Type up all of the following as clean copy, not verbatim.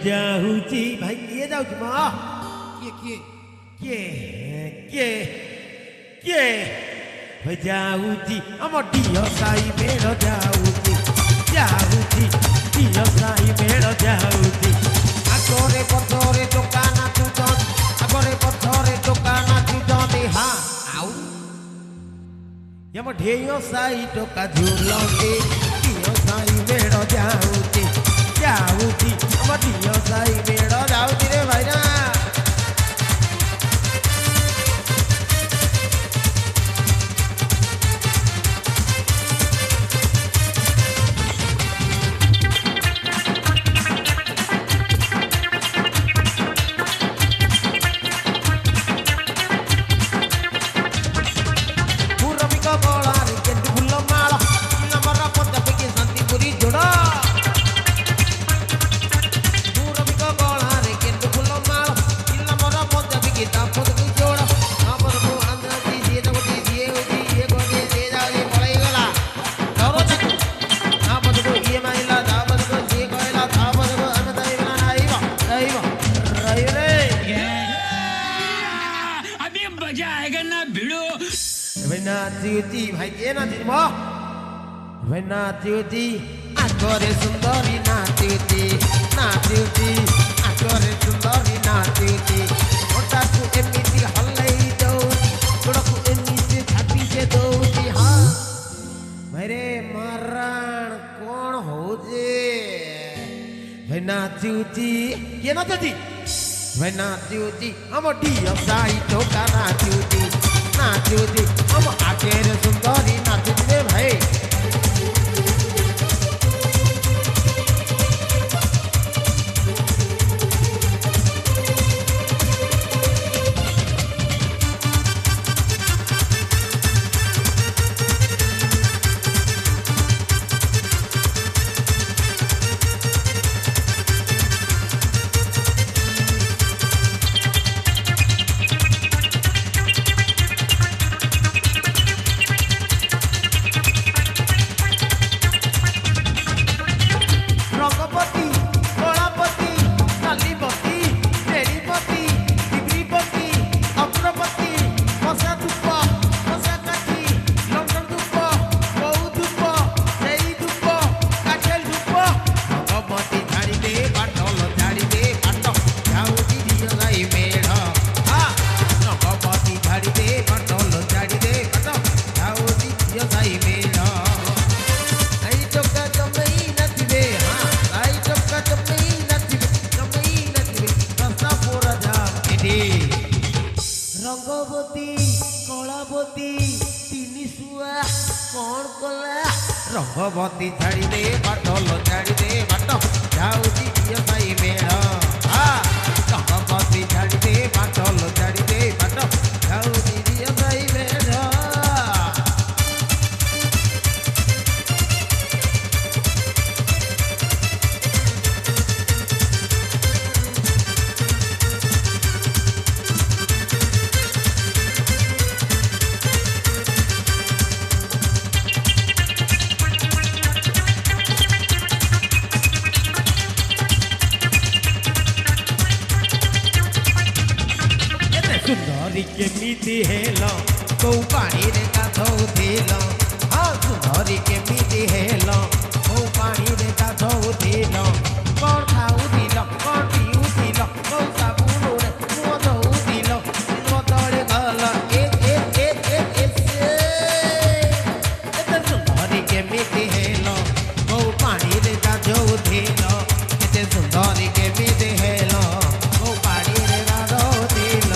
जाऊची भाई किए जाऊची माँ किए भाई जाऊची हम डियो साई मेड़ जाऊची डियो साई मेड़ जाऊची आगरे पथरे दुकाना तुझन आगरे पथरे दुकाना तुझन हाँ आउ यम ढेयो साई टोका झूलते डियो साई मेड़ जाऊची हम डियो साई मेड़ जाऊची रे भाई ना नाचुची भाई के नाचुची मो भाई नाचुची आगरे सुंदरी नाचुची आगरे सुंदरी नाचुची ओटा को एमिति हल्लाई दउची गोड़ को एमिति छाती से दउची हां भाई रे मारण कोन हो जे भाई नाचुची के नाचुची भाई नाचुची हम डियो साई टोका नाचुची हम आगरे सुंदरी नाचुची रे भाई रंगवती कलावती तीनिशुआ कौन कला रंगवती छाड़ी दे बाटल छाड़ी दे बाट जाऊची डियो साई मेड़ रंगवती छाड़ी दे बाटल छाड़ी दे बाट जाऊची डियो साई मेड़ सुंदरी केमिति हेल कौ पानी रे गाधौथिल हाँ सुंदरी केमिति हेल कौ पानी रे गाधौथिल कौन खाऊथिल कौन पिऊथिल कौ साबुन रे मुँह धोउथिल बदले गल एते सुंदरी केमिति हेल कौ पानी रे गाधौथिल एते सुंदरी केमिति हेल कौ पानी रे गाधौथिल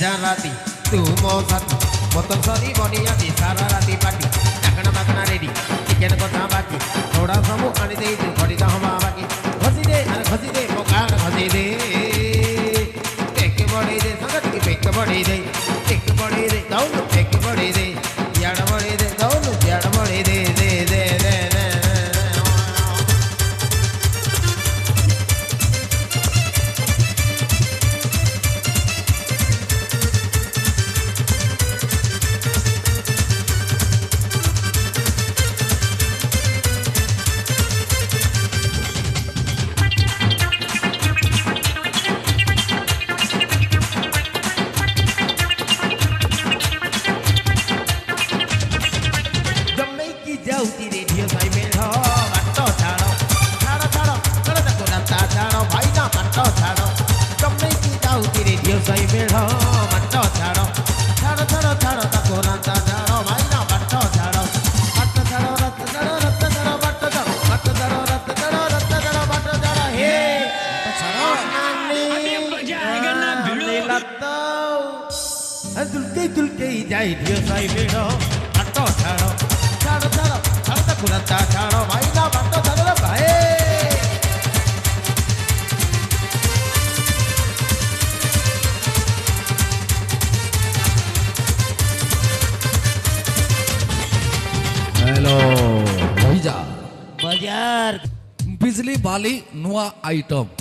जा राती तू मो साथी मतन सरी बनिया दी सारा राती पार्टी डाकना बाकना रेडी चिकेन कथा बाकी थोड़ा समू आनी दे तू खड़ी दा हवा बाकी खसी दे अरे खसी दे मोकार खसी दे टेक बड़ी दे संगत की पेक बड़ी दे टेक बड़ी दे दाऊ टेक बड़ी दे याड़ बड़ी दे दाऊ याड़ बड़ी दे दे दे दे सही मेढ़ो मट्टो छाड़ो छाड़ो छाड़ो छाड़ो तको रांता छाड़ो भाई ना मट्टो छाड़ो मट्ट छाड़ो रत छाड़ो रत छाड़ो मट्ट छाड़ो मट्ट छाड़ो रत छाड़ो रत छाड़ो मट्ट छाड़ो हे छाड़ो नानी लत्तो दुलके जाई दियो सही मेढ़ो मट्टो छाड़ो छाड़ो छाड़ो छाड़ो तको रांता छाड़ो भाई ना मट्टो छाड़ो भाई हेलो भैया बाजार बिजली वाली नुआ आइटम